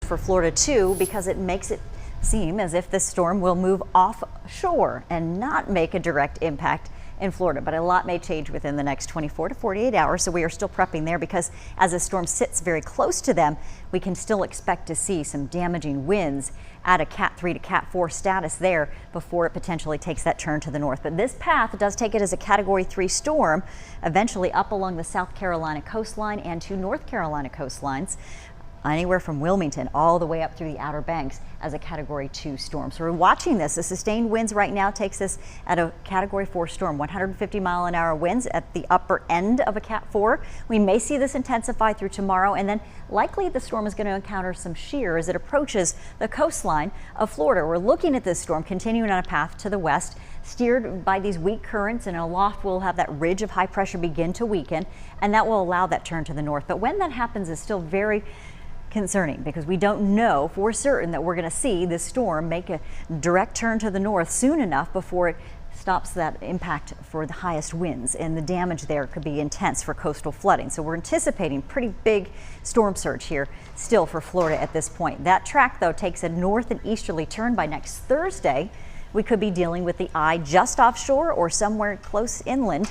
for Florida too, because it makes it seem as if this storm will move offshore and not make a direct impact in Florida, but a lot may change within the next 24 to 48 hours. So we are still prepping there because as the storm sits very close to them, we can still expect to see some damaging winds at a Cat 3 to Cat 4 status there before it potentially takes that turn to the north. But this path does take it as a Category 3 storm, eventually up along the South Carolina coastline and to North Carolina coastlines, anywhere from Wilmington all the way up through the Outer Banks as a Category 2 storm. So we're watching this. The sustained winds right now takes us at a Category 4 storm, 150-mile-an-hour winds at the upper end of a Cat 4. We may see this intensify through tomorrow, and then likely the storm is going to encounter some shear as it approaches the coastline of Florida. We're looking at this storm continuing on a path to the west, steered by these weak currents, and aloft we'll have that ridge of high pressure begin to weaken, and that will allow that turn to the north. But when that happens is still very concerning because we don't know for certain that we're going to see this storm make a direct turn to the north soon enough before it stops that impact for the highest winds, and the damage there could be intense for coastal flooding. So we're anticipating pretty big storm surge here still for Florida at this point. That track though takes a north and easterly turn by next Thursday. We could be dealing with the eye just offshore or somewhere close inland.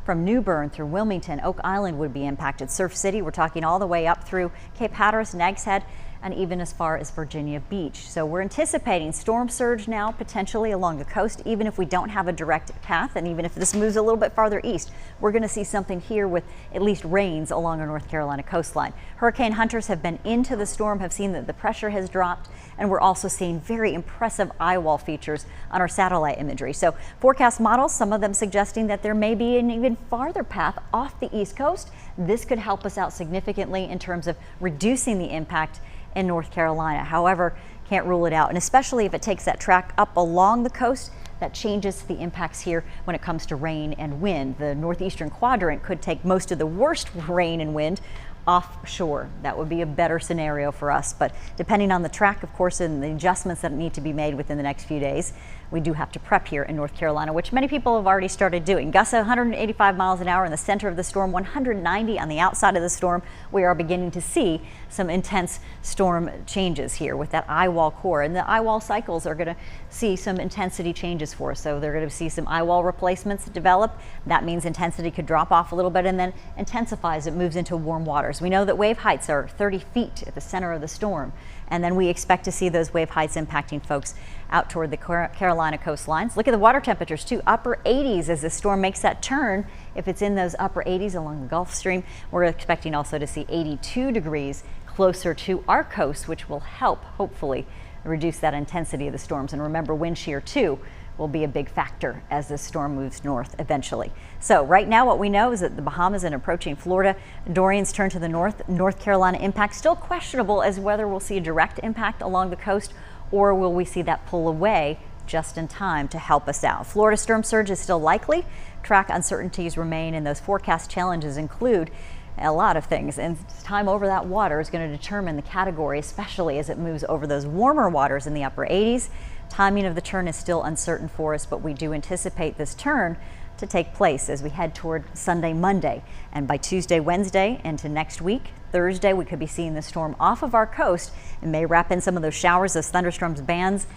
From New Bern through Wilmington, Oak Island would be impacted. Surf City, we're talking all the way up through Cape Hatteras, Nags Head, and even as far as Virginia Beach. So we're anticipating storm surge now potentially along the coast, even if we don't have a direct path, and even if this moves a little bit farther east, we're going to see something here with at least rains along our North Carolina coastline. Hurricane hunters have been into the storm, have seen that the pressure has dropped, and we're also seeing very impressive eye wall features on our satellite imagery. So forecast models, some of them suggesting that there may be an even farther path off the east coast. This could help us out significantly in terms of reducing the impact in North Carolina. However, can't rule it out, and especially if it takes that track up along the coast, that changes the impacts here when it comes to rain and wind. The northeastern quadrant could take most of the worst rain and wind offshore. That would be a better scenario for us, but depending on the track, of course, and the adjustments that need to be made within the next few days, we do have to prep here in North Carolina, which many people have already started doing. Gusts 185 miles an hour in the center of the storm, 190 on the outside of the storm. We are beginning to see some intense storm changes here with that eye wall core, and the eye wall cycles are going to see some intensity changes for us. So they're going to see some eye wall replacements develop. That means intensity could drop off a little bit and then intensify as it moves into warm waters. We know that wave heights are 30 feet at the center of the storm, and then we expect to see those wave heights impacting folks out toward the Carolina coastlines. Look at the water temperatures too, upper 80s as the storm makes that turn. If it's in those upper 80s along the Gulf Stream, we're expecting also to see 82 degrees closer to our coast, which will help hopefully reduce that intensity of the storms. And remember, wind shear too will be a big factor as this storm moves north eventually. So right now what we know is that the Bahamas and approaching Florida, Dorian's turn to the north, North Carolina impact still questionable as whether we'll see a direct impact along the coast or will we see that pull away just in time to help us out. Florida storm surge is still likely. Track uncertainties remain, and those forecast challenges include a lot of things, and time over that water is going to determine the category, especially as it moves over those warmer waters in the upper 80s. Timing of the turn is still uncertain for us, but we do anticipate this turn to take place as we head toward Sunday, Monday, and by Tuesday, Wednesday into next week, Thursday, we could be seeing the storm off of our coast and may wrap in some of those showers, those thunderstorms, bands,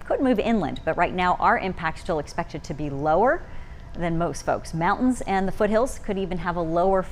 could move inland, but right now our impact still expected to be lower than most folks. Mountains and the foothills could even have a lower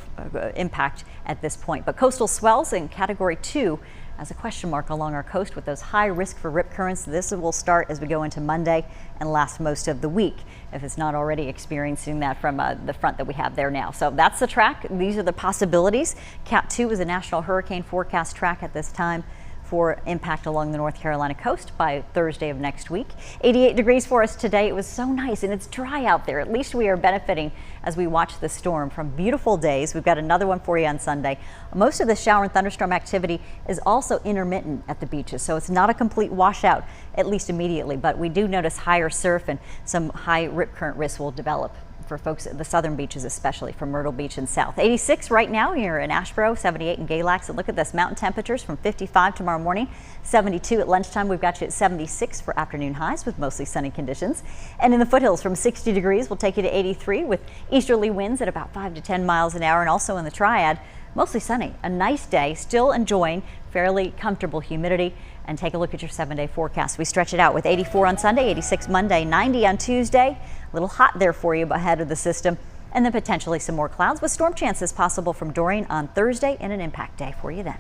impact at this point, but coastal swells in Category 2 as a question mark along our coast with those high risk for rip currents. This will start as we go into Monday and last most of the week if it's not already experiencing that from the front that we have there now. So that's the track. These are the possibilities. Cat 2 is a national hurricane forecast track at this time for impact along the North Carolina coast by Thursday of next week. 88 degrees for us today. It was so nice and it's dry out there. At least we are benefiting as we watch the storm from beautiful days. We've got another one for you on Sunday. Most of the shower and thunderstorm activity is also intermittent at the beaches, so it's not a complete washout, at least immediately, but we do notice higher surf and some high rip current risks will develop for folks at the southern beaches, especially from Myrtle Beach and south. 86 right now here in Asheboro, 78 in Galax. And look at this, mountain temperatures from 55 tomorrow morning, 72 at lunchtime. We've got you at 76 for afternoon highs with mostly sunny conditions. And in the foothills from 60 degrees, we'll take you to 83 with easterly winds at about 5 to 10 miles an hour. And also in the Triad, Mostly sunny, a nice day, still enjoying fairly comfortable humidity. And take a look at your 7-day forecast. We stretch it out with 84 on Sunday, 86 Monday, 90 on Tuesday. A little hot there for you ahead of the system. And then potentially some more clouds with storm chances possible from Dorian on Thursday and an impact day for you then.